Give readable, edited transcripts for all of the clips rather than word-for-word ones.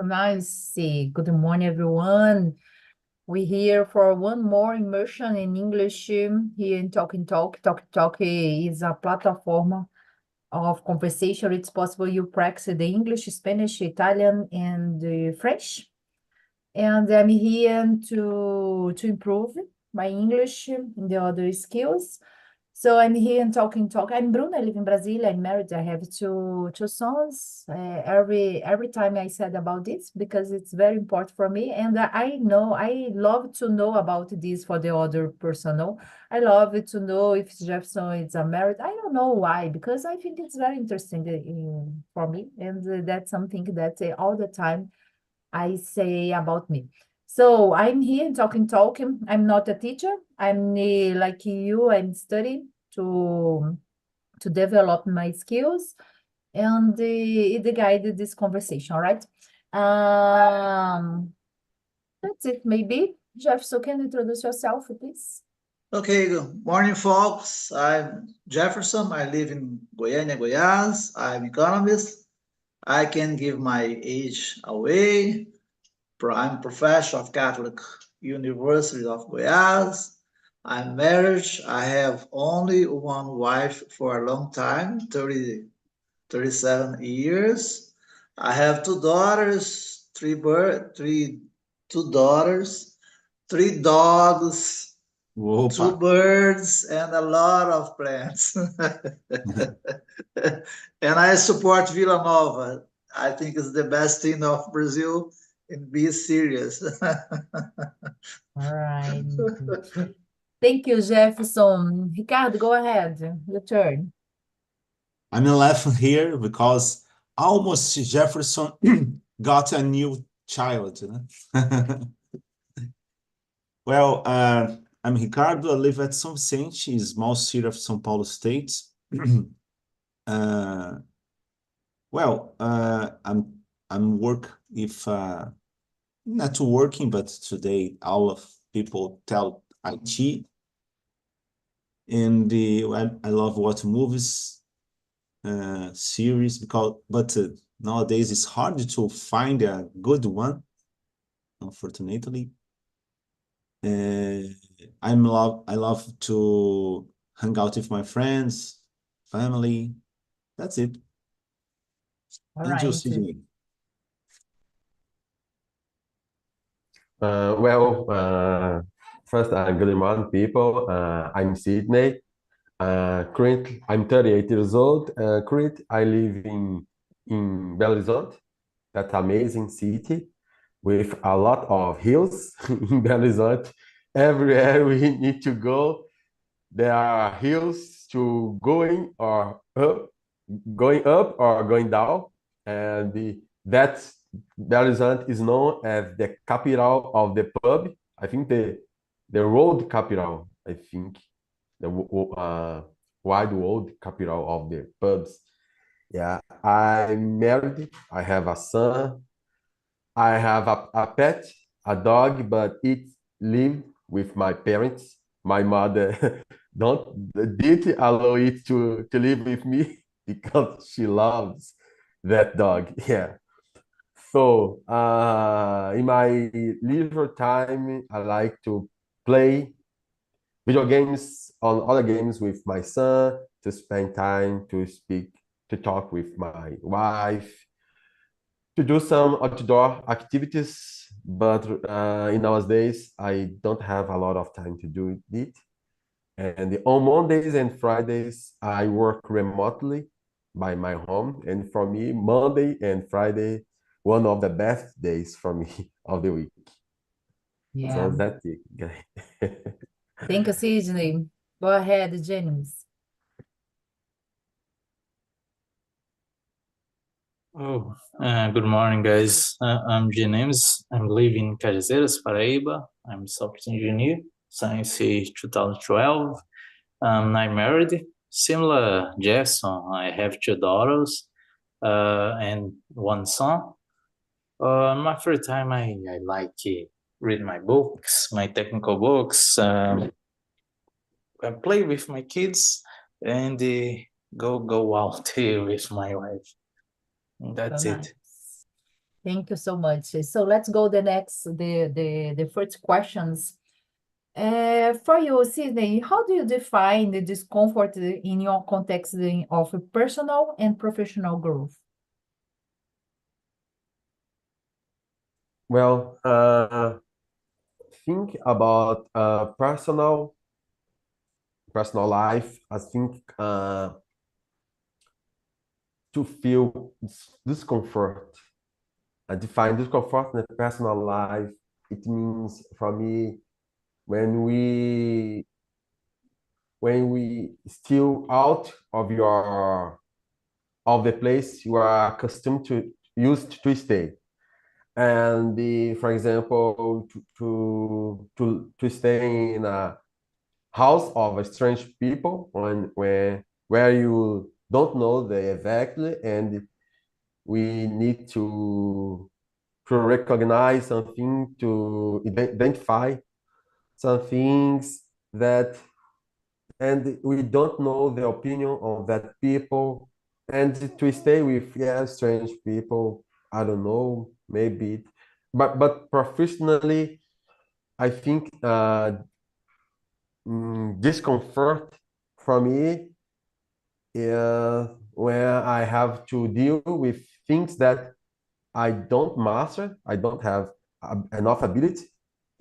Nice. Good morning, everyone. We're here for one more immersion in English here in Talking Talk. Talk Talk is a platform of conversation. It's possible you practice the English, Spanish, Italian, and French. And I'm here to improve my English and the other skills. So I'm here and talking talk. I'm Bruna. I live in Brazil. I'm married. I have two sons. Every time I said about this because it's very important for me, and I know I love to know about this for the other person. No? I love to know if Jefferson is a married. I don't know why because I think it's very interesting for me, and that's something that all the time I say about me. So I'm here talking. I'm not a teacher. I'm like you. I'm studying to develop my skills and the guide this conversation. All right. That's it. Maybe Jefferson, can you introduce yourself, please? Okay, good morning, folks. I'm Jefferson. I live in Goiânia, Goiás. I'm economist. I can give my age away. I'm professor of Catholic University of Goiás. I'm married. I have only one wife for a long time, 37 years. I have two daughters, two daughters, three dogs, two Opa! birds, and a lot of plants. And I support Vila Nova. I think it's the best team of Brazil and be serious. All right. Thank you, Jefferson. Ricardo, go ahead. Your turn. I'm laughing here because almost Jefferson got a new child. Well, I'm Ricardo. I live at São Vicente, a small city of São Paulo State. I'm work if not working, but today all of people tell IT, and I love watch movies, series but nowadays it's hard to find a good one, unfortunately. I love to hang out with my friends, family. That's it. All And you, right. Sidney? First, good morning, people. I'm Sydney. Currently, I'm 38 years old. Currently, I live in Belo Horizonte, that amazing city with a lot of hills in Belo Horizonte. Everywhere we need to go, there are hills to going up or going down, and that Belo Horizonte is known as the capital of the pub. I think the world capital. I think the wide world capital of the pubs. Yeah, I'm married. I have a son. I have a pet, a dog, but it live with my parents. My mother didn't allow it to live with me because she loves that dog. Yeah. So in my leisure time, I like to play video games on other games with my son, to spend time to speak, to talk with my wife, to do some outdoor activities. But in nowadays, I don't have a lot of time to do it. And on Mondays and Fridays, I work remotely by my home. And for me, Monday and Friday, one of the best days for me of the week. Yeah. So that's it. Thank you, Sidney. Go ahead, James. Good morning, guys. I'm James. I'm living in Cajazeiras, Paraíba. I'm software engineer since 2012. I'm married. Similar Jackson, I have two daughters and one son. My free time, I like to read my books, my technical books. I play with my kids and go out with my wife. That's it. Thank you so much. So let's go the first questions. For you, Sydney, how do you define the discomfort in your context of personal and professional growth? Well, think about personal life. I think to feel discomfort. I define discomfort in the personal life. It means for me when we still out of the place you are accustomed to used to stay. And for example, to stay in a house of strange people where you don't know the exactly, and we need to recognize something, to identify some things that, and we don't know the opinion of that people, and to stay with strange people. I don't know, maybe, but professionally, I think discomfort for me where I have to deal with things that I don't master, I don't have enough ability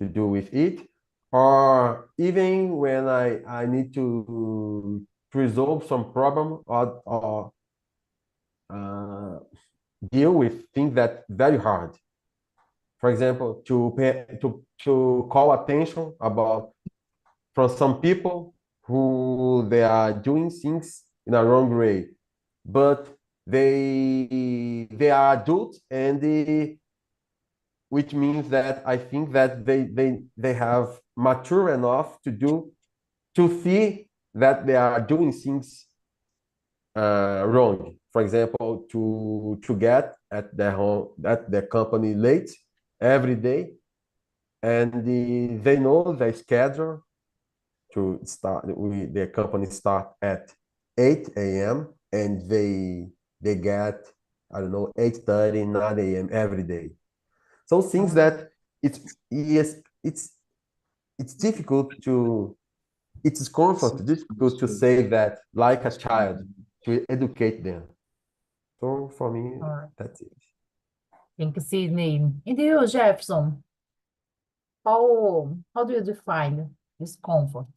to do with it, or even when I need to resolve some problem, or deal with things that very hard. For example, to call attention about from some people who they are doing things in a wrong way, but they are adults, and which means that I think that they have mature enough to see that they are doing things wrong. For example, to get at their home, at their company late every day, and they know the schedule to start. Their company start at 8 a.m. and they get, I don't know, 8:30, 9 a.m. every day. So things that it's yes, it's difficult to it's comfort difficult to say that like a child, to educate them. So for me, All right. that's it. Thank you, Sydney. And you, Jefferson, how do you define discomfort?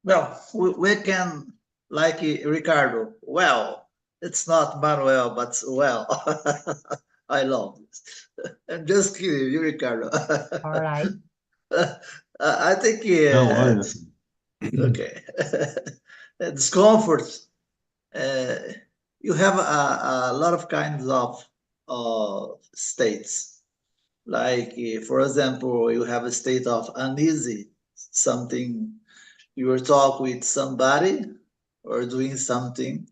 Well, we can, like Ricardo, well, it's not Manuel, but well. I love this. I'm just kidding you, Ricardo. All right. I think, Não, olha, okay. Discomfort, uh, you have a lot of kinds of states. Like, for example, you have a state of uneasy, something you will talk with somebody or doing something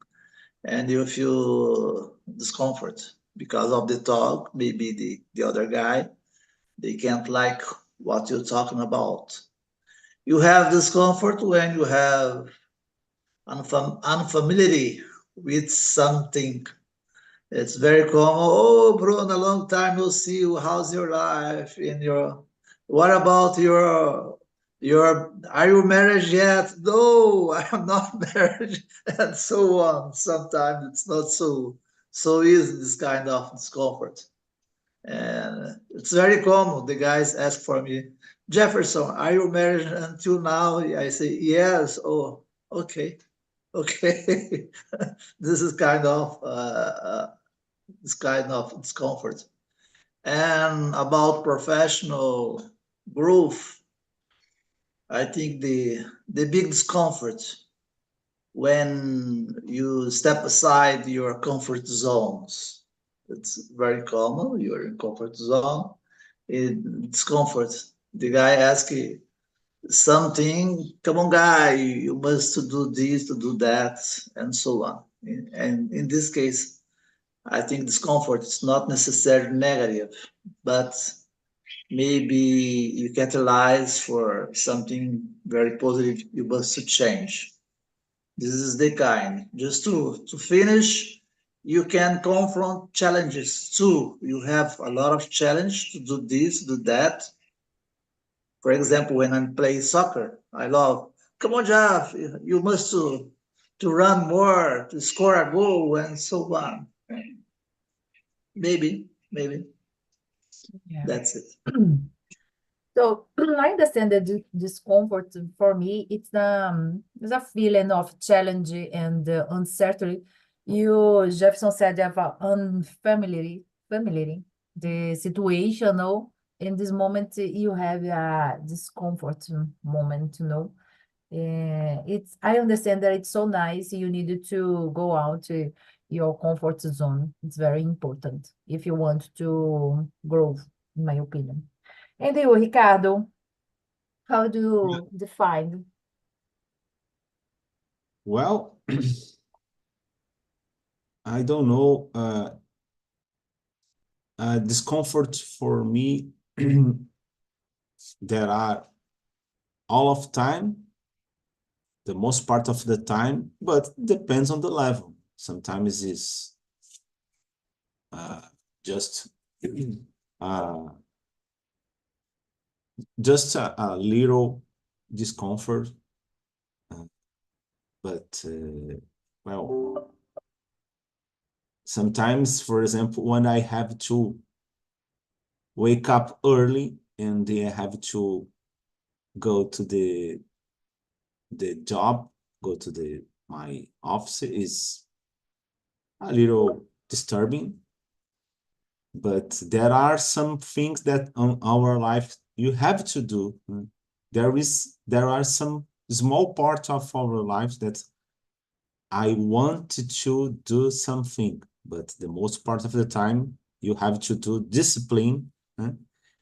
and you feel discomfort because of the talk. Maybe the other guy, they can't like what you're talking about. You have discomfort when you have unfamiliarity with something. It's very common. Oh, Bruno, a long time no see you. How's your life? What about are you married yet? No, I am not married, and so on. Sometimes it's not so easy, this kind of discomfort. And it's very common. The guys ask for me, Jefferson, are you married until now? I say, yes. Oh, okay. Okay. This is this kind of discomfort. And about professional growth, I think the big discomfort when you step aside your comfort zones. It's very common. You're in comfort zone. Discomfort. The guy asks you something. Come on, guy, you must do this, to do that, and so on. And in this case, I think discomfort is not necessarily negative, but maybe you catalyze for something very positive you must to change. This is the kind. Just to finish, you can confront challenges too. You have a lot of challenge to do this, do that. For example, when I play soccer, I love, come on, Jeff, you must to run more, to score a goal, and so on. Maybe Yeah. that's it. So I understand that discomfort for me, it's a feeling of challenge and uncertainty. You, Jefferson said, have unfamiliar, the situation, no? In this moment, you have a discomfort moment, I understand that it's so nice. You need to go out your comfort zone. It's very important if you want to grow, in my opinion. And you, Ricardo, how do you define? Well, I don't know. Discomfort for me, there are all of time, the most part of the time, but depends on the level. Sometimes it's just uh, a little discomfort, but well, sometimes, for example, when I have to wake up early and I have to go to the job, go to my office, is a little disturbing. But there are some things that on our life you have to do. There are some small parts of our lives that I want to do something, but the most part of the time you have to do discipline.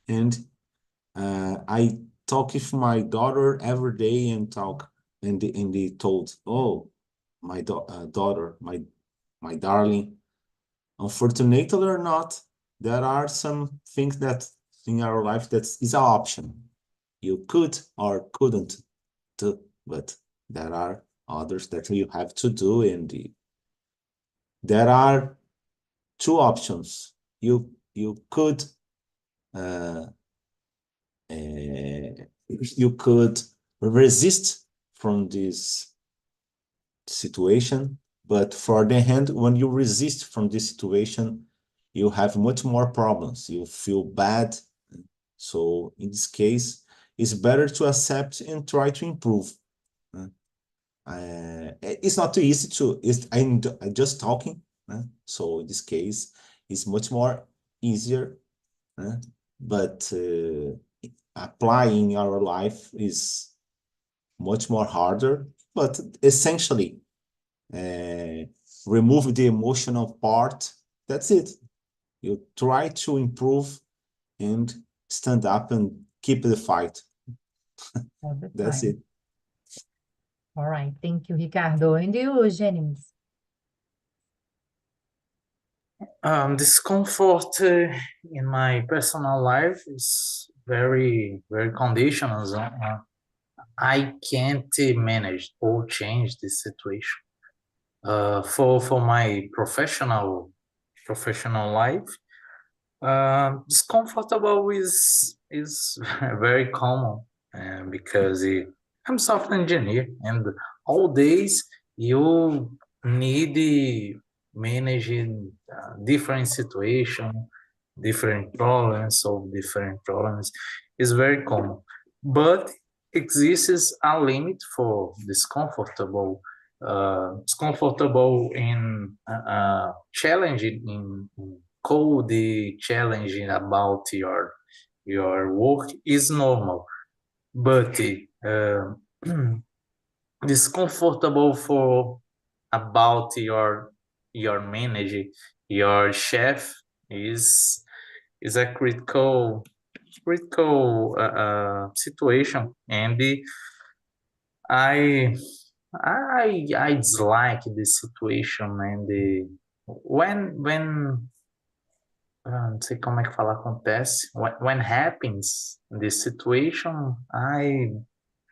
And I talk with my daughter every day and talk, and they told, oh, my daughter, my darling, unfortunately or not, there are some things that in our life that is an option. You could or couldn't do, but there are others that you have to do, and there are two options. You could you could resist from this situation, but for the hand, when you resist from this situation, you have much more problems. You feel bad. So in this case, it's better to accept and try to improve. It's not too easy to, I'm just talking. So in this case, it's much more easier, but applying our life is much more harder. But essentially, remove the emotional part. That's it. You try to improve and stand up and keep the fight. All the That's time. it. All right, thank you, Ricardo. And you, Jennings? Discomfort in my personal life is very, very conditional. I can't manage or change this situation. For my professional life, discomfortable is very common, because I'm software engineer, and all days you need managing different situation, different problems, solve different problems. Is very common, but exists a limit for discomfortable. Discomfortable in challenging in code, challenging about your work is normal, but discomfortable for about your manager, your chef is a critical situation, and I I dislike this situation, and when não sei como é que fala acontece, when happens this situation, I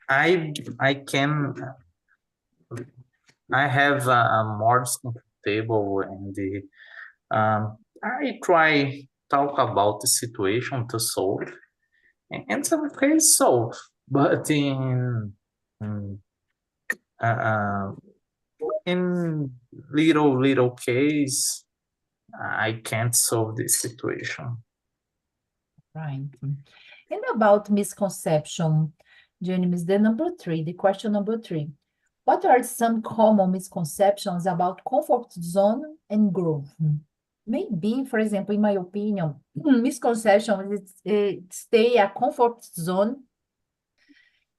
can I have a more table, and I try talk about the situation to solve, and some cases solve, but in uh, in little case, I can't solve this situation. Right. And about misconception, James, the question number 3. What are some common misconceptions about comfort zone and growth? Maybe, for example, in my opinion, misconception is stay a comfort zone.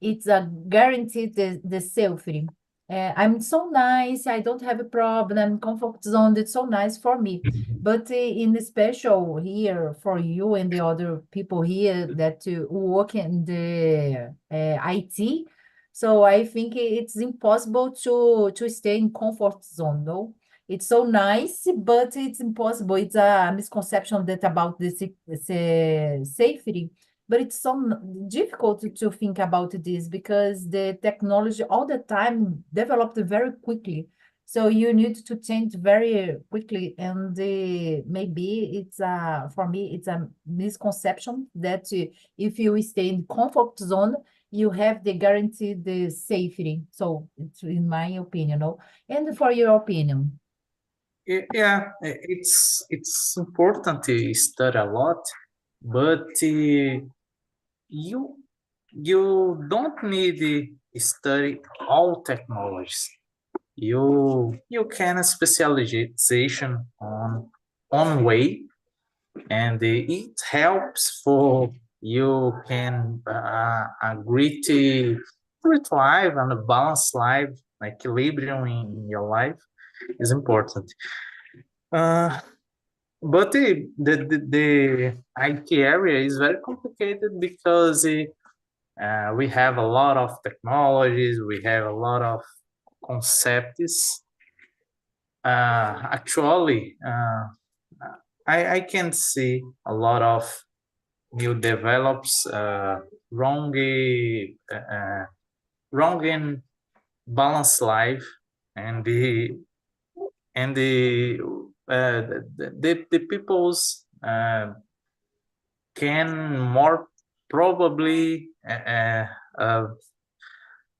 It's a guaranteed the safety. I'm so nice, I don't have a problem, comfort zone, it's so nice for me. But in the special here for you and the other people here that work in the IT, so I think it's impossible to stay in comfort zone, no? It's so nice, but it's impossible. It's a misconception that about the safety. But it's so difficult to think about this because the technology all the time developed very quickly. So you need to change very quickly. And maybe it's for me, it's a misconception that if you stay in comfort zone, you have the guaranteed the safety. So it's in my opinion, no? And for your opinion. Yeah, it's important to study a lot, but you don't need to study all technologies. You can specialization on way, and it helps for you can a great life and a balanced life, equilibrium in your life is important. But the IT area is very complicated because we have a lot of technologies, we have a lot of concepts. Actually, I can see a lot of new develops wrong and balanced life, and the people's can more probably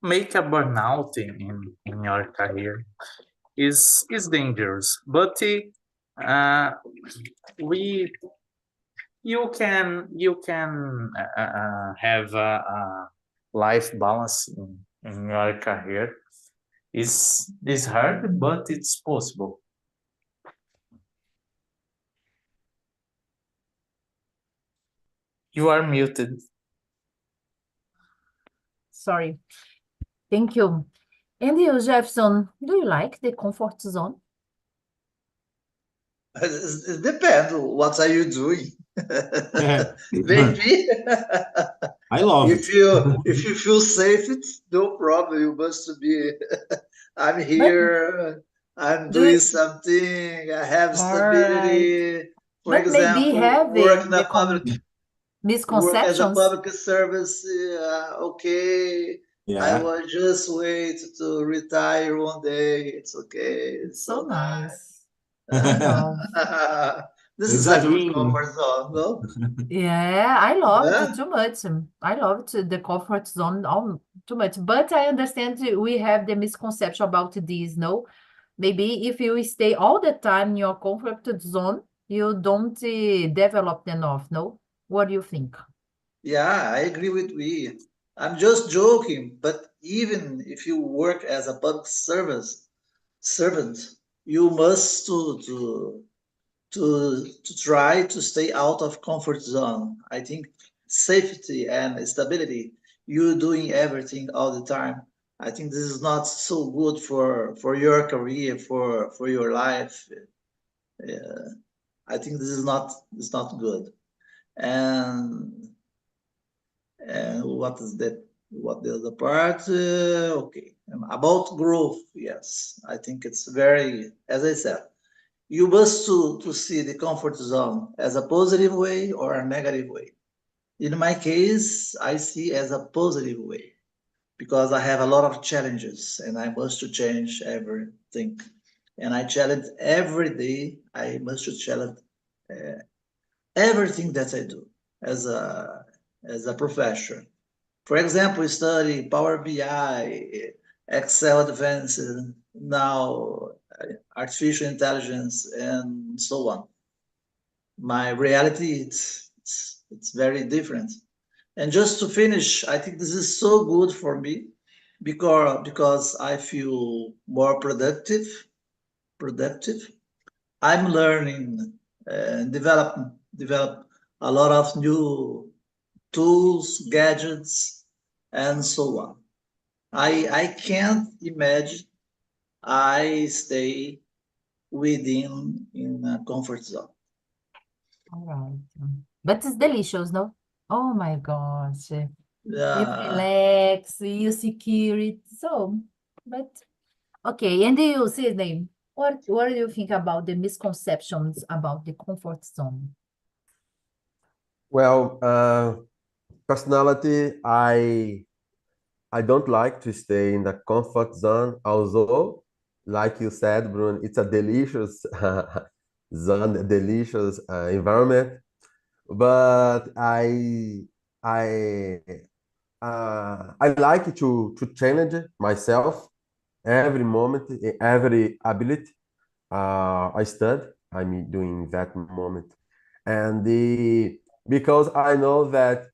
make a burnout in your career is dangerous. But we you can have a life balance in your career. Is hard, but it's possible. You are muted. Sorry. Thank you. And you, Jefferson, do you like the comfort zone? It depends. What are you doing? Maybe I love if it. you feel safe, it's no problem. You must be. I'm But here. I'm do doing you, something. I have right. stability. For But maybe example, have work in a the public, work as a misconceptions. public service. Okay, I Yeah. will just wait to retire one day. It's okay. It's So so nice. nice. I love. This It's is a a good dream. comfort zone, no? Yeah, I loved Yeah? it too much. I loved the comfort zone too much. But I understand we have the misconception about this, no? Maybe if you stay all the time in your comfort zone, you don't develop enough, no? What do you think? Yeah, I agree with we. I'm just joking, but even if you work as a public service servant, you must to try to stay out of comfort zone. I think safety and stability, you doing everything all the time. I think this is not so good for your career, for your life. I think this is not good. And what is that? What the other part? Okay, about growth. Yes, I think it's very, as I said, you must to see the comfort zone as a positive way or a negative way. In my case, I see as a positive way because I have a lot of challenges and I must to change everything. and I challenge every day. I must challenge everything that I do as a profession. For example, study Power BI, Excel Advanced, now artificial intelligence, and so on. My reality, it's very different. And just to finish, I think this is so good for me because I feel more productive. I'm learning and develop a lot of new tools, gadgets, and so on. I can't imagine I stay within in a comfort zone. All right. But it's delicious, no? Oh my gosh. You Yeah. relax, you secure it. So, but okay. And you, Sydney, what do you think about the misconceptions about the comfort zone? Well, personality, I don't like to stay in the comfort zone, although, like you said, Bruno, it's a delicious zone, a delicious environment. But I I like to challenge myself every moment, every ability I study. I'm doing that moment, and because I know that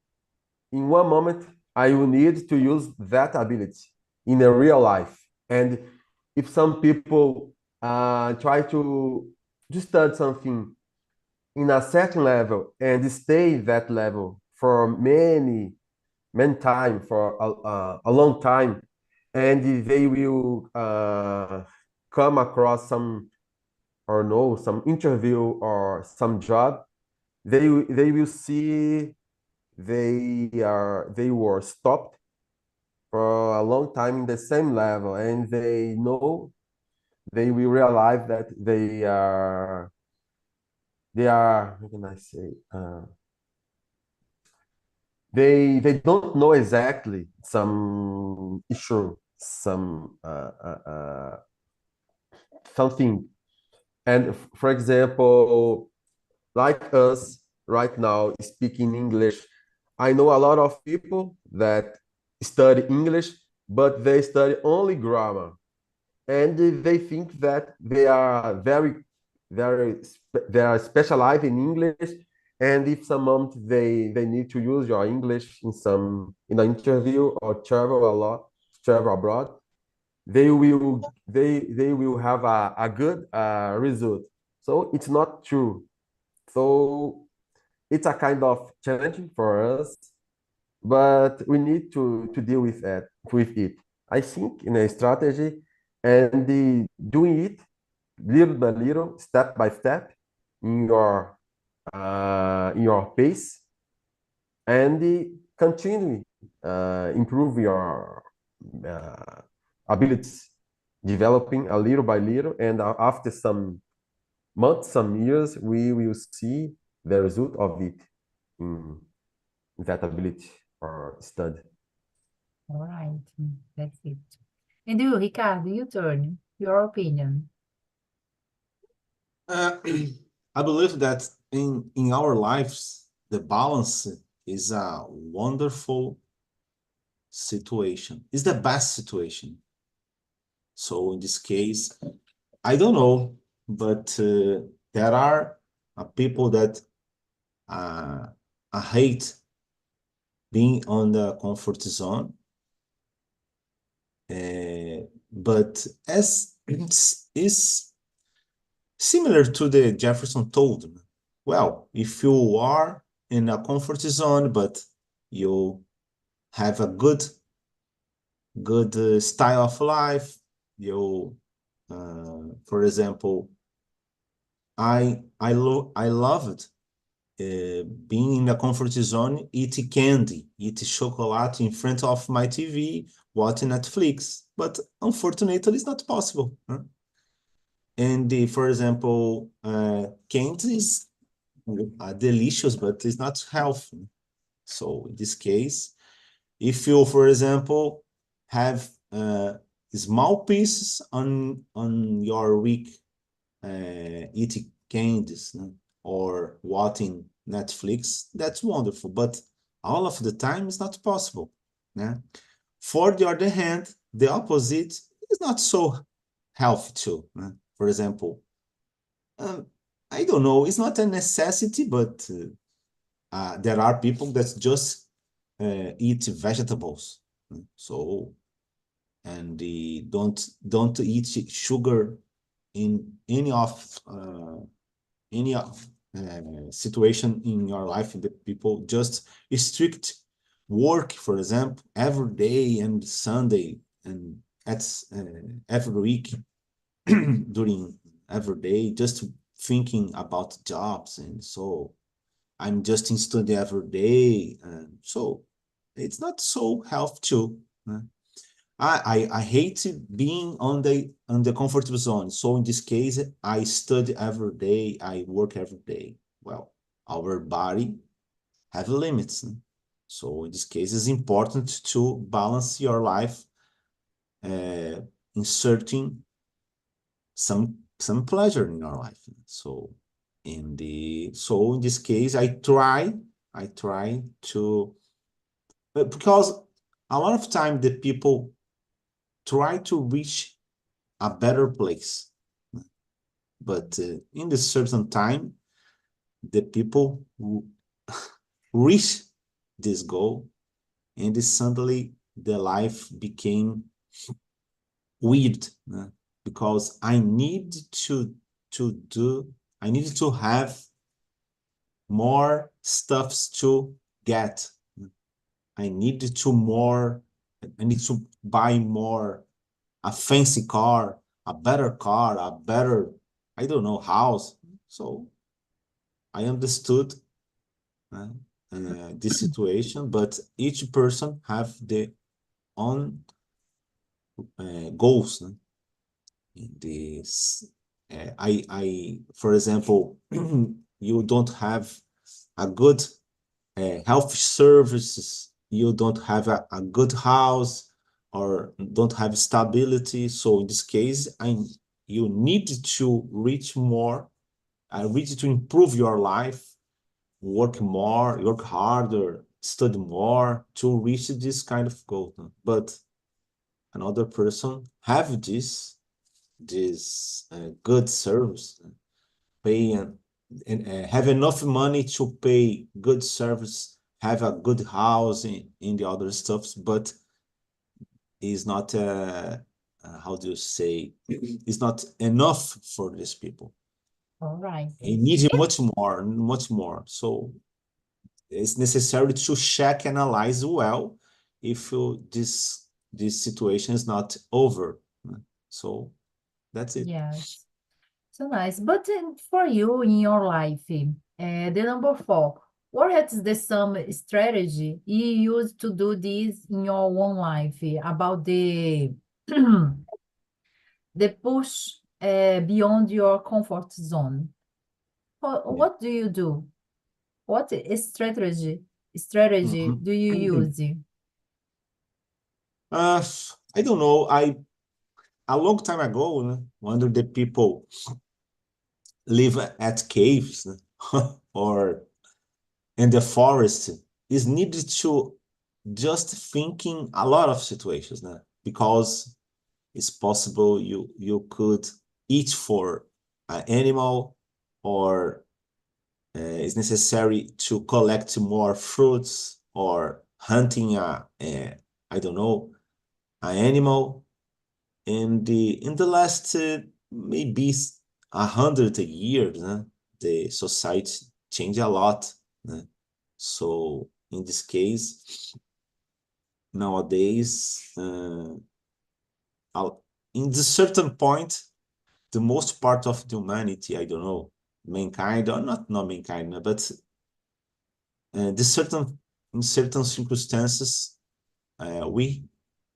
in one moment I will need to use that ability in a real life. And if some people try to study something in a certain level and stay that level for many time, for a long time, and they will come across some or know some interview or some job, they will see they were stopped for a long time in the same level, and they know they will realize that they are how can I say they don't know exactly some issue, some something. And for example, like us right now speaking English, I know a lot of people that study English, but they study only grammar, and they think that they are they are specialized in English. And if some month they need to use your English in an interview or travel abroad, they will have a good result. So it's not true. So it's a kind of challenging for us, but we need to deal with it. I think in a strategy, and doing it little by little, step by step, in your pace, and continue improve your uh, abilities, developing a little by little, and after some months, some years, we will see the result of it in that ability or study. All right. That's it. And you, Ricardo, your turn. Your opinion. I believe that in our lives, the balance is a wonderful situation. It's the best situation. So in this case, I don't know, but there are people that I hate being on the comfort zone. But as it's similar to the Jefferson told me, well, if you are in a comfort zone, but you have a good style of life, you for example, I loved being in the comfort zone, eat candy, eat chocolate in front of my TV, watching Netflix. But unfortunately, it's not possible. Huh? And for example, candy is delicious, but it's not healthy. So in this case, if you, for example, have small pieces on your week, eating candies, no? Or watching Netflix, that's wonderful. But all of the time is not possible. Yeah? For the other hand, the opposite is not so healthy too. For example, I don't know, it's not a necessity, but there are people that just eat vegetables. So, and they don't eat sugar in any situation in your life. The people just strict work, for example, every day and Sunday and every week during every day, just thinking about jobs. And so I'm just in study every day. And so it's not so healthy too. I hate being on the comfort zone. So in this case, I study every day, I work every day. Well, our body have limits. So in this case, it's important to balance your life, inserting some pleasure in your life. So in this case, I try to, because a lot of time the people try to reach a better place, but in this certain time, the people reach this goal, and suddenly the life became weird, because I need to have more stuffs to get. I need to buy more, a fancy car, a better, I don't know, house. So I understood this situation, but each person have their own goals. In this, for example, you don't have a good health services, you don't have a good house, or don't have stability. So in this case, you need to reach more, reach to improve your life, work more, work harder, study more to reach this kind of goal. But another person have this good service, pay and have enough money to pay good service, have a good house in the other stuffs, but is not how do you say, it's not enough for these people. All right. They need much more. So it's necessary to check, analyze well if this situation is not over. So that's it. Yes. So nice. But for you in your life, the number 4, what is the some strategy you use to do this in your own life about the the push beyond your comfort zone? What do you do? What strategy Mhm. do you use? I don't know. A long time ago, when the people live at caves or in the forest, is needed to just thinking a lot of situations, because it's possible you could eat for an animal, or it's necessary to collect more fruits, or hunting I don't know, an animal. In the last maybe 100 years, the society changed a lot. So in this case, nowadays, in the certain point, the most part of the humanity, I don't know, mankind or not mankind, but in certain circumstances, we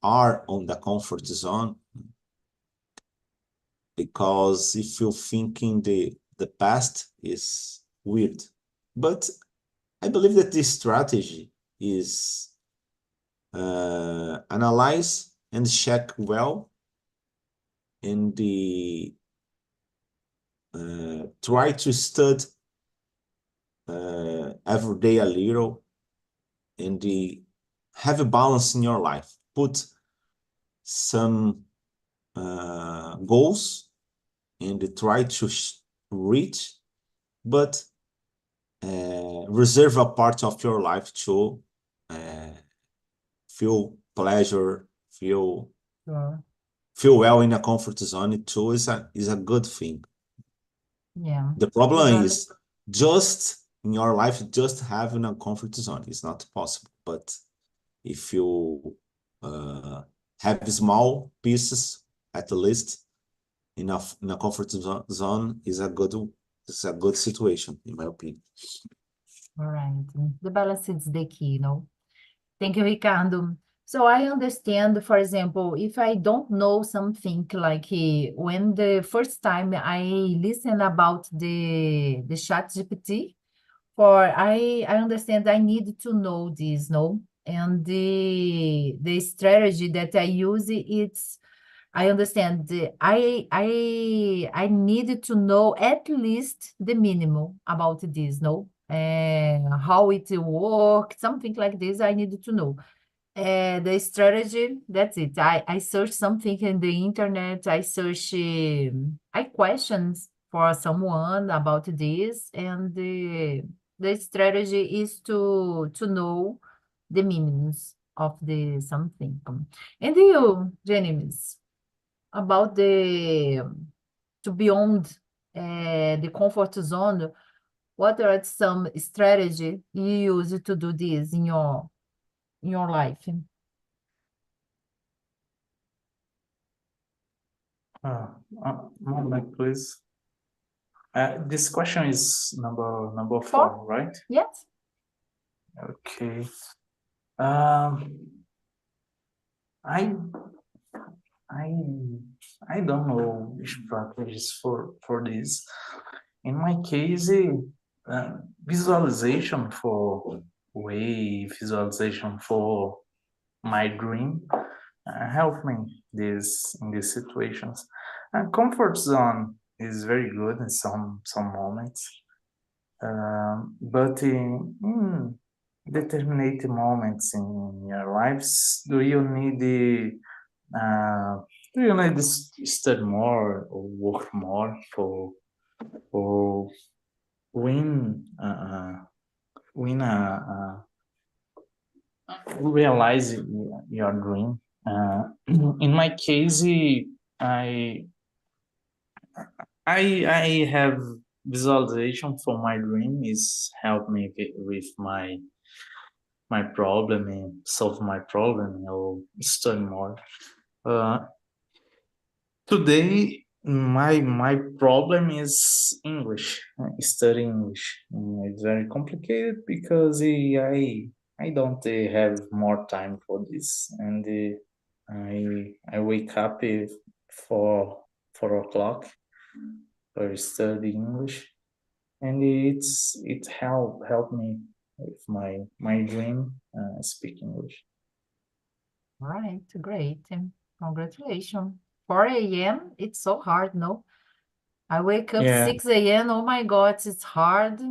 are on the comfort zone, because if you're thinking the past is weird. But I believe that this strategy is analyze and check well and try to study every day a little, and have a balance in your life. Put some goals and try to reach, but reserve a part of your life to feel pleasure, feel well in a comfort zone too is a good thing. Yeah. The problem Exactly. is just in your life, just having a comfort zone is not possible. But if you have small pieces, at least in a comfort zone is a good situation, in my opinion. All right. The balance is the key, Thank you, Ricardo. So I understand, for example, if I don't know something like when the first time I listen about the chat GPT, I understand I need to know this, no? And the strategy that I use, I understand I needed to know at least the minimum about this, no? How it works, something like this, I needed to know. The strategy, that's it. I search something in the internet, I questions for someone about this, and the strategy is to know the minimums of the something. And you, Jenimis, about to beyond the comfort zone, what are some strategy you use to do this in your life? Moment, please. This question is number Four? 4, right? Yes. Okay. I I don't know strategies for this. In my case, visualization for visualization for my dream help me in these situations. Comfort zone is very good in some moments, but in determinate moments in your lives, do you need to study more or work more for win win realize your dream. In my case, I I have visualization for my dream is help me with my problem and solve my problem or study more. Today, my problem is English, studying English. It's very complicated because I don't have more time for this, and I wake up for 4 o'clock for study English, and it help me with my dream speak English. All right, great. Congratulations. 4 a.m., it's so hard, no? I wake up Yeah. 6 a.m. Oh my God, it's hard.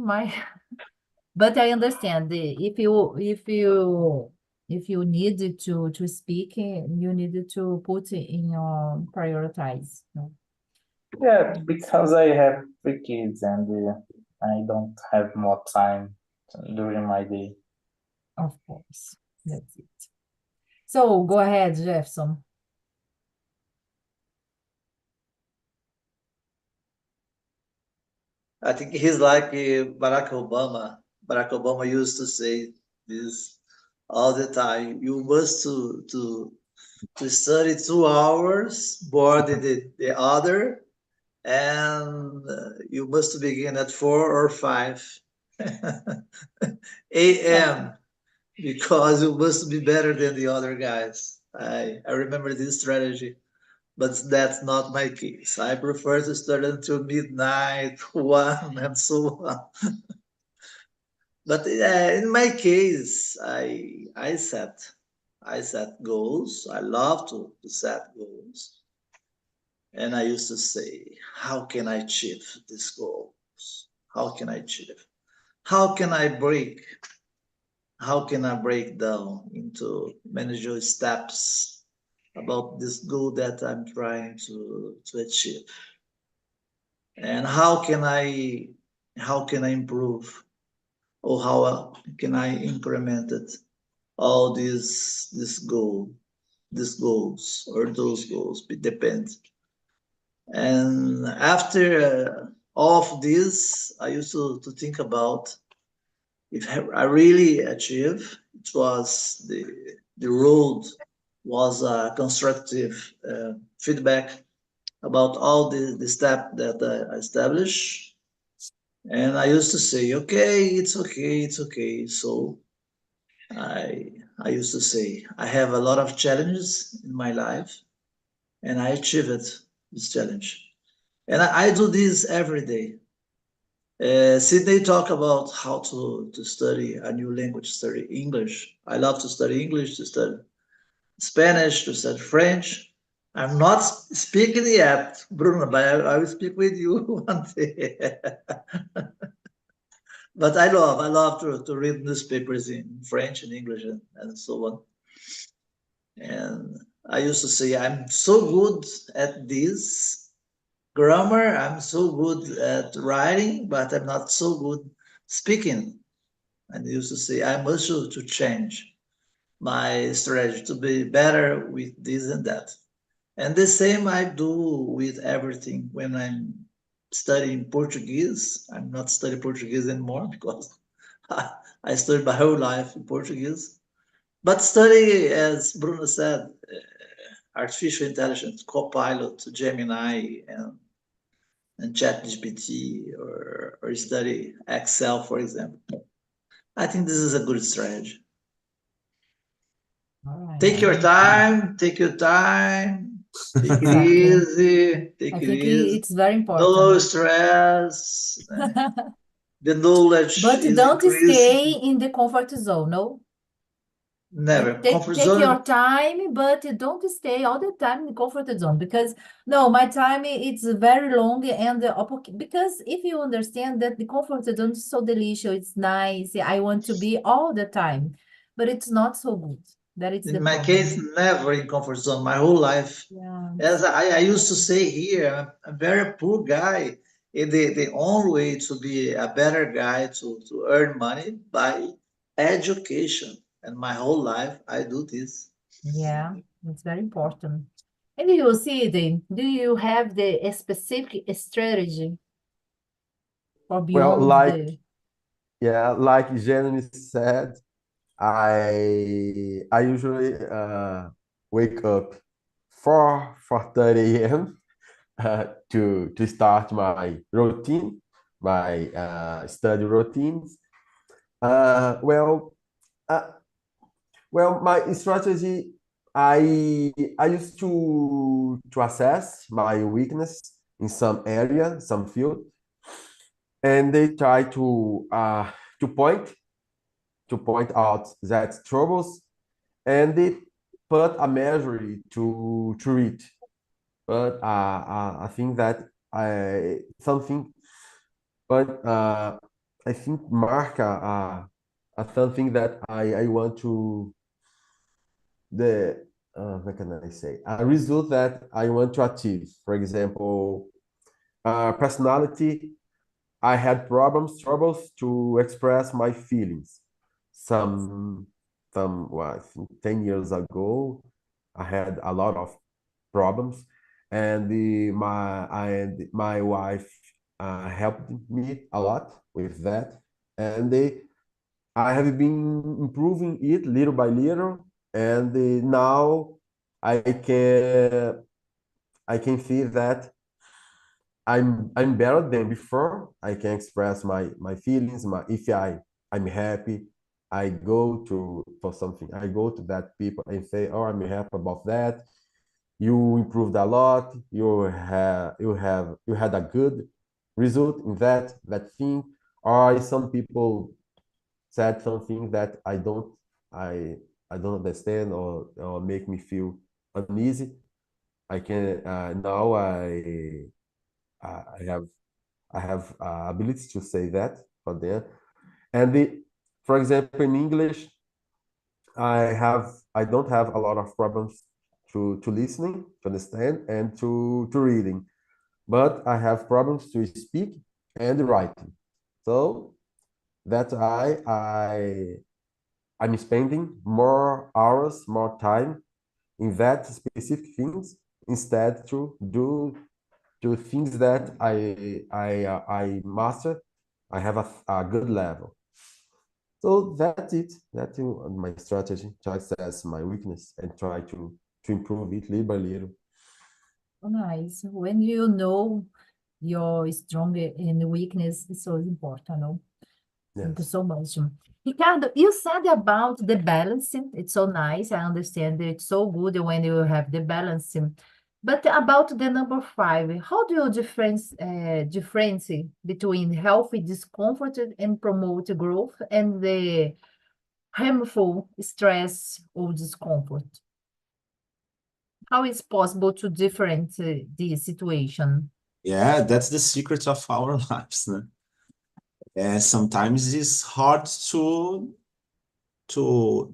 But I understand if you need to speak, you need to put in your prioritize. No? Yeah, because I have 3 kids and I don't have more time during my day. Of course, that's it. So go ahead, Jefferson. I think he's like Barack Obama. Barack Obama used to say this all the time. You must to study 2 hours more than the other, and you must begin at 4 or 5 a.m. because you must be better than the other guys. I remember this strategy, but that's not my case. I prefer to start until midnight, 1, and so on. But in my case, I set goals. I love to set goals. And I used to say, how can I achieve these goals? How can I achieve? How can I break? How can I break down into manageable steps about this goal that I'm trying to achieve? And how can I improve, or how can I implement it? All these goals or those goals, it depends. And after all of this, I used to think about if I really achieve. It was the road was a constructive feedback about all the step that I established. And I used to say, okay, it's okay, it's okay. So I used to say, I have a lot of challenges in my life, and I achieved this challenge. And I do this every day. Sydney talk about how to study a new language, study English. I love to study English, to study Spanish, to study French. I'm not speaking yet, Bruno, but I will speak with you one day. But I love to read newspapers in French and English and so on. And I used to say, I'm so good at this grammar, I'm so good at writing, but I'm not so good speaking. And I used to say, I must to change my strategy to be better with this and that. And the same I do with everything when I'm studying Portuguese. I'm not studying Portuguese anymore because I studied my whole life in Portuguese. But study, as Bruno said, artificial intelligence, Copilot, Gemini, and ChatGPT, or study Excel, for example. I think this is a good strategy. All right. Take your time, take your time, take it Exactly. easy, take I it think easy. it's very No important. stress. The knowledge But is don't stay increasing. in the comfort zone, no? Never. Comfort Take your zone. time, but don't stay all the time in the comfort zone because no, my time it's very long and because if you understand that the comfort zone is so delicious, it's nice, I want to be all the time, but it's not so good. That it's the In my case, problem. never in comfort zone. My whole life. Yeah. As I used to say here, I'm a very poor guy. And the only way to be a better guy to earn money by education. And my whole life, I do this. Yeah, it's very important. And you see, do you have the a specific strategy for Well, beyond the like Jenny said, I usually wake up 4:30 a.m. To start my routine, my study routines. Uh, well, uh, my strategy, I used to assess my weakness in some area, some field, and they try to point out that troubles, and they put a measure to it. But I think that I something, but I think mark a something that I want to the what can I say, a result that I want to achieve. For example, personality. I had troubles to express my feelings. Some, well, I think 10 years ago, I had a lot of problems, and my wife helped me a lot with that, and I have been improving it little by little, and now I can I can see that I'm better than before. I can express my feelings. If I'm happy, I go to for something. I go to that people and say, "Oh, I'm happy about that. You improved a lot. You had a good result in that thing." Or some people said something that I I don't understand, or make me feel uneasy. I can now I have ability to say that for them. And for example, in English, I don't have a lot of problems to listening, to understand, and to reading, but I have problems to speak and writing. So that I'm spending more hours, more time in that specific things instead to do things that I master. I have a good level. So that's it. That's my strategy to access my weakness and try to improve it little by little. Nice. When you know your strong and weakness is so important, no? Thank you Yes. so much. Ricardo, you said about the balancing. It's so nice. I understand that it's so good when you have the balancing. But about the number five, how do you difference between healthy discomfort and promote growth and the harmful stress or discomfort? How is possible to different the situation? Yeah, that's the secret of our lives, né? Sometimes it's hard to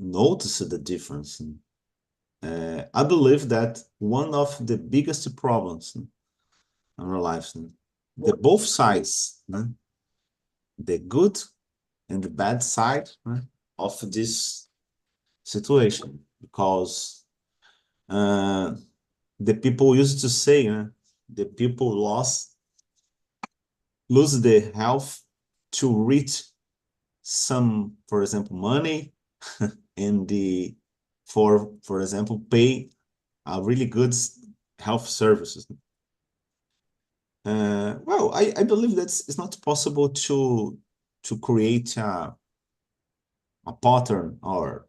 notice the difference. I believe that one of the biggest problems in our lives, the both sides, the good and the bad side of this situation, because the people used to say, the people lose the health to reach some, for example, money and for example, pay really good health services. Well, I believe that it's not possible to create a pattern or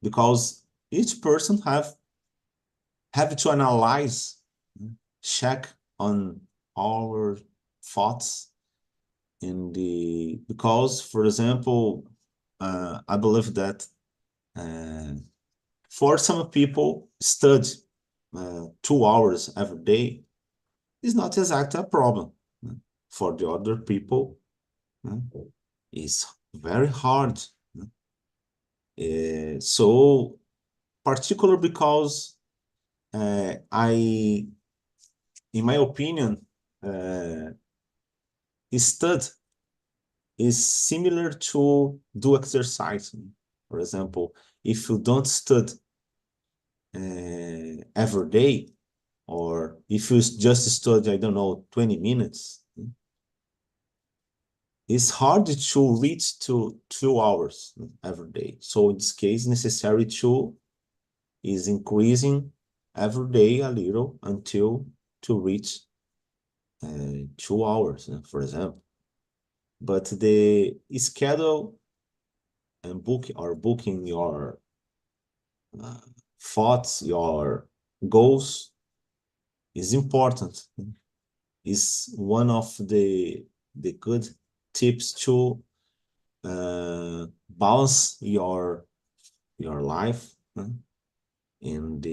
because each person have to analyze, check on our thoughts in the because, for example, I believe that for some people, study 2 hours every day is not exactly a problem. For the other people, it's very hard. So, particular because in my opinion, study is similar to do exercise. For example, if you don't study every day, or if you just study, I don't know, 20 minutes, it's hard to reach to 2 hours every day. So in this case, necessary to is increasing every day a little until to reach 2 hours, for example. But the schedule and booking your thoughts, your goals is important. Is one of the good tips to balance your life. And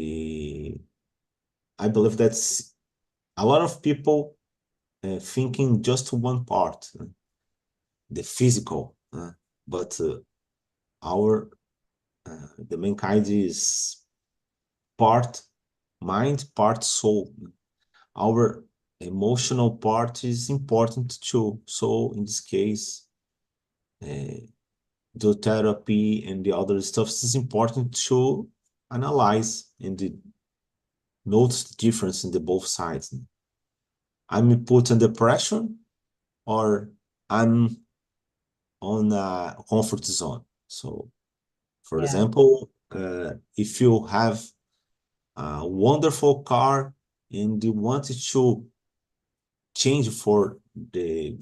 I believe that's a lot of people thinking just one part, the physical, but our the mankind is part mind, part soul. Our emotional part is important too. So in this case, the therapy and the other stuff is important to analyze and notice the difference in the both sides. I'm put under pressure or I'm on a comfort zone. So, for Yeah. example, if you have a wonderful car and you want to change for the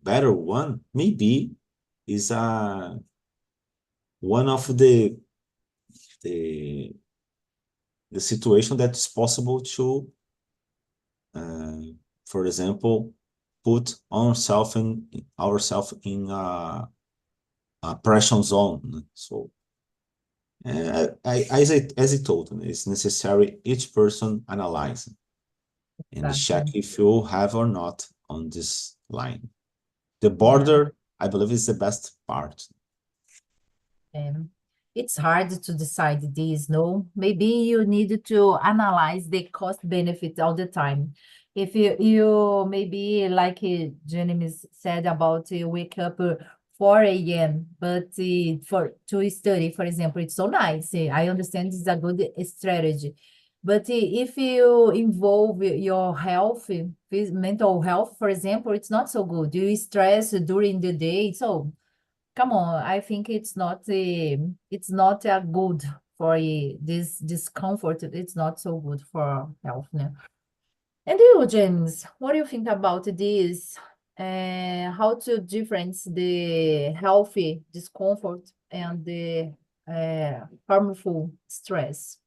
better one, maybe is one of the the situation that is possible to, for example, put ourselves in a pressure zone. So As I told you, it's necessary each person analyzing and check Exactly. if you have or not on this line. The Yeah. border, I believe, is the best part. It's hard to decide this, no? Maybe you need to analyze the cost benefit all the time. If you maybe like Jenny said about wake up 4 a.m., but for to study, for example, it's so nice. I understand it's a good strategy. But if you involve your health, mental health, for example, it's not so good. You stress during the day, so come on, I think it's not a good for this discomfort. It's not so good for health, no? And you, James, what do you think about this? How to difference the healthy discomfort and the harmful stress?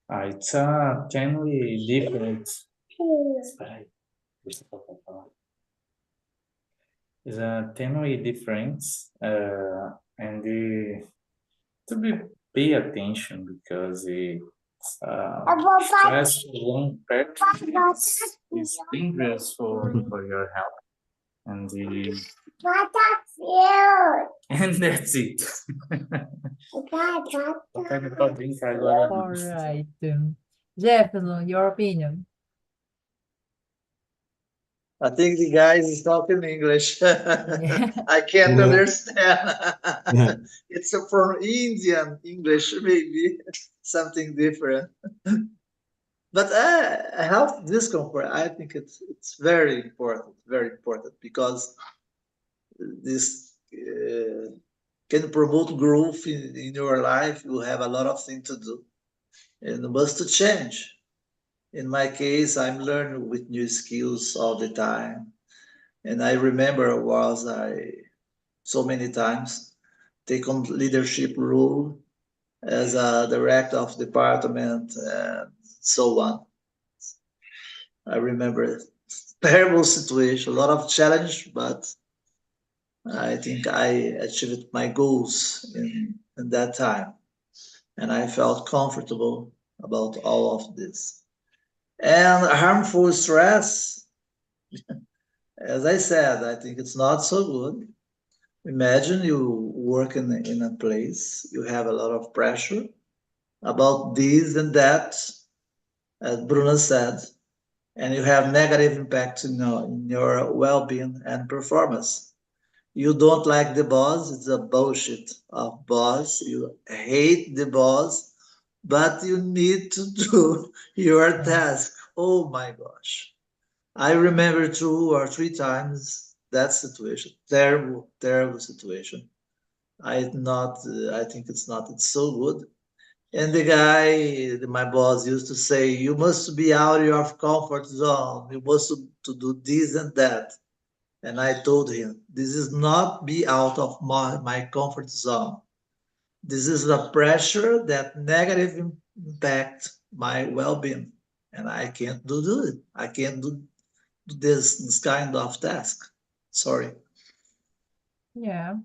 It's generally different. Espera aí, deixa eu tentar falar. It's a tenue difference, and to pay attention because stress for long periods is dangerous for your health, and and that's it. Okay, pode brincar agora. All right. Jefferson, your opinion? I think the guy is talking English. Yeah. I can't Yeah. understand. It's from Indian English, maybe something different. But health discomfort, I think it's very important because this can promote growth in your life. You have a lot of things to do and must change. In my case, I'm learning with new skills all the time. And I remember was I so many times take on leadership role as a director of department and so on. I remember terrible situation, a lot of challenge, but I think I achieved my goals in that time. And I felt comfortable about all of this. And harmful stress, as I said, I think it's not so good. Imagine you work in a place, you have a lot of pressure about this and that, as Bruno said, and you have negative impact in your well-being and performance. You don't like the boss, it's a bullshit of boss. You hate the boss, but you need to do your task. Oh my gosh. I remember 2 or 3 times that situation. Terrible, terrible situation. I think it's so good. And the guy, my boss used to say, you must be out of your comfort zone. You must to do this and that. And I told him, this is not be out of my comfort zone. This is a pressure that negative impact my well-being. And I can't do it. I can't do this kind of task. Sorry. Yeah.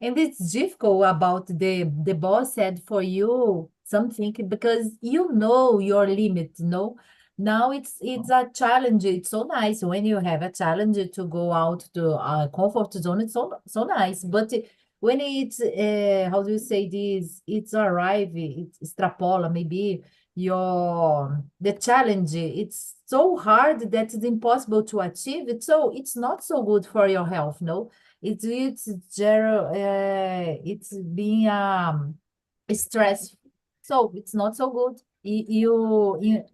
And it's difficult about the boss said for you something because you know your limit, no? Now it's a challenge. It's so nice when you have a challenge to go out to a comfort zone. It's so nice. But when it's how do you say this? It's arrive, it's extrapola, maybe the challenge. It's so hard that it's impossible to achieve it. So it's not so good for your health, no? It's it's being stress, so it's not so good.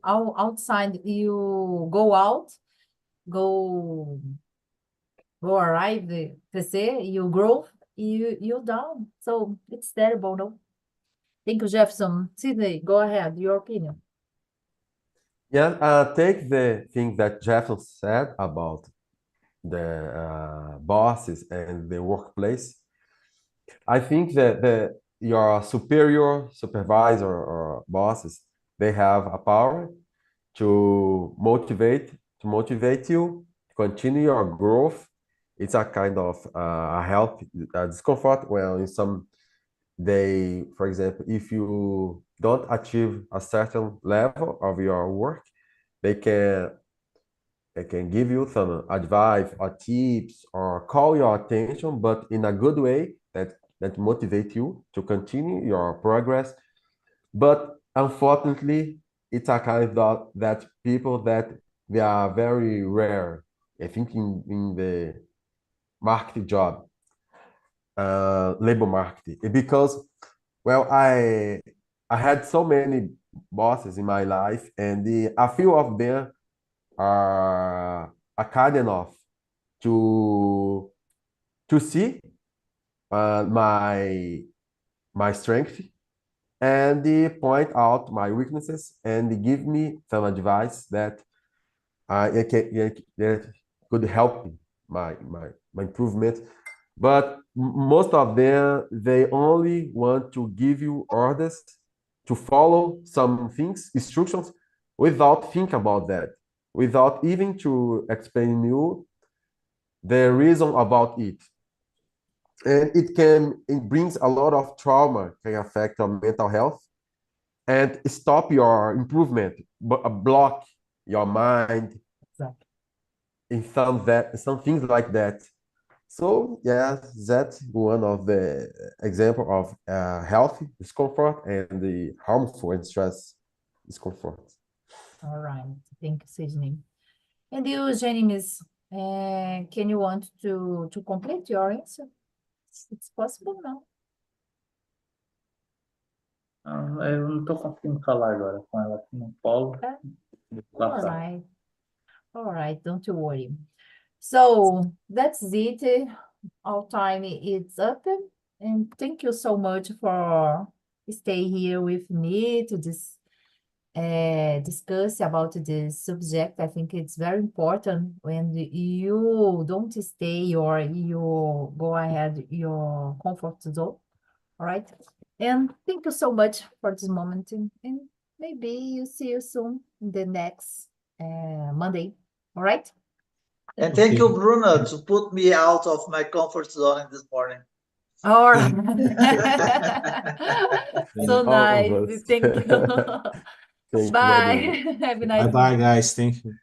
Outside, you go out, go arrive to say you grow, you down. So it's terrible, no? Thank you, Jefferson. Sydney, go ahead. Your opinion. Yeah, take the thing that Jefferson said about the bosses and the workplace. I think that your superior, supervisor, or bosses, they have a power to motivate you to continue your growth it's a kind of a health discomfort. Well, in some they, for example, if you don't achieve a certain level of your work, they can give you some advice or tips or call your attention, but in a good way that motivate you to continue your progress. But unfortunately, it's a kind of that people that they are very rare. I think in the market job, labor market, because well, I had so many bosses in my life, and a few of them are kind enough to see my strength and they point out my weaknesses and they give me some advice that that could help me my improvement. But most of them they only want to give you orders to follow some things, instructions, without think about that, without even to explain you the reason about it. And it brings a lot of trauma, can affect your mental health and stop your improvement, but block your mind Exactly. in some things like that. So yeah, that's one of the example of healthy discomfort and the harmful and stress discomfort. All right. Thank you, Sydney. And you, James, can you want to complete your answer? It's possible now. Eu não tô conseguindo falar agora com ela aqui no colo. All right. All right, don't you worry. So that's it. Our time is up. And thank you so much for stay here with me to discuss about this subject. I think it's very important when you don't stay or you go ahead your comfort zone. All right. And thank you so much for this moment. And maybe you see you soon in the next Monday. All right. And thank you, Okay. Bruno, to put me out of my comfort zone this morning. All right. So All of nice. us. Thank you. Thank you very much. Bye. Have a nice Bye bye, day. guys. Thank you.